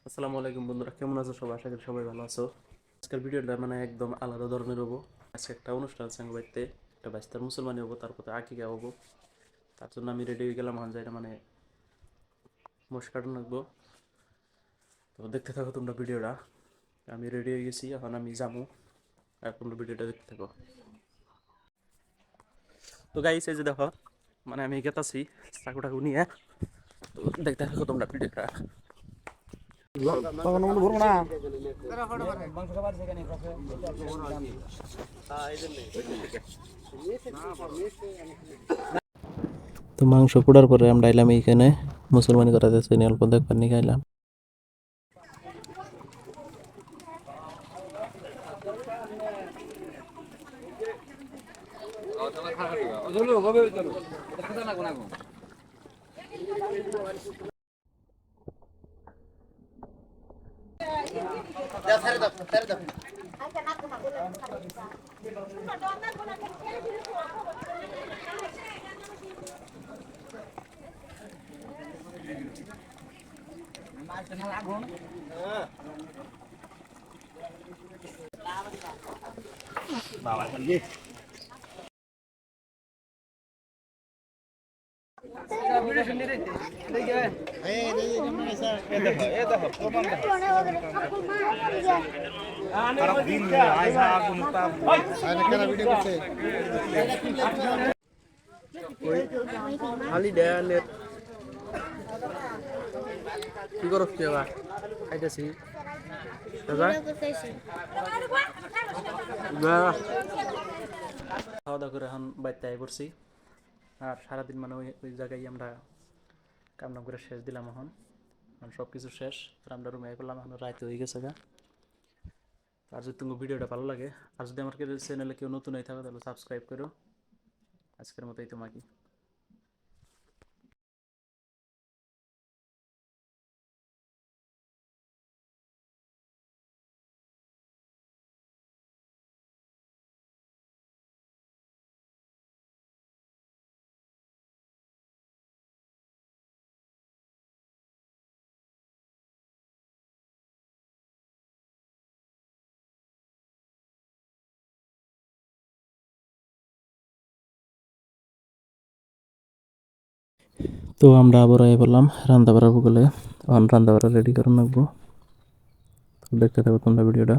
আসসালামু আলাইকুম বন্ধুরা, কেমন আছো সবাই? আশা করি সবাই ভালো আছো। আজকের ভিডিওটা একদম আলাদা ধরনের হবো। আজকে একটা অনুষ্ঠান আছে আমার বাড়িতে, একটা বাইস্তার মুসলমানি হবো, তারপর আকিকা হবো। তার জন্য আমি রেডি হয়ে গেলাম। এখন যাই মোষ কাটন রাখবো। তো দেখতে থাকো তোমরা ভিডিওটা। আমি রেডি হয়ে গেছি, এখন আমি যাবো। আর তোমরা ভিডিওটা দেখতে থাকো। তো গাইস, এই যে দেখো, আমি গেতাছি চাকু টাকু নিয়ে। তো দেখতে থাকো তোমরা ভিডিওটা। তো মাংস পোড়ার পরে আমরা এলাম এইখানে মুসলমানি করা যাচ্ছে, অল্প দেখবার নিয়ে খাইলাম। খালি দেয়া নেট কি করছ এবা খাইতেছি দাদা খাওয়া দাওয়া করে এখন বাড়িতে আই পড়ছি। আর সারাদিন ওই ওই জায়গায় আমরা কাম নাম করে শেষ দিলাম। এখন সব কিছু শেষ, আমরা রুমে আই পড়লাম। এখন রাত হয়ে গেছে গা। আর যদি তোমার ভিডিওটা ভালো লাগে, আর যদি আমার চ্যানেলে কেউ নতুন হয়ে থাকে, তাহলে সাবস্ক্রাইব করো। আজকের মতোই তোমাকে। তো আমরা আবার আই বললাম রান্না বাড়ার বলে। রান্না বাড়া রেডি করে রাখবো। দেখতে থাকো তোমরা ভিডিওটা।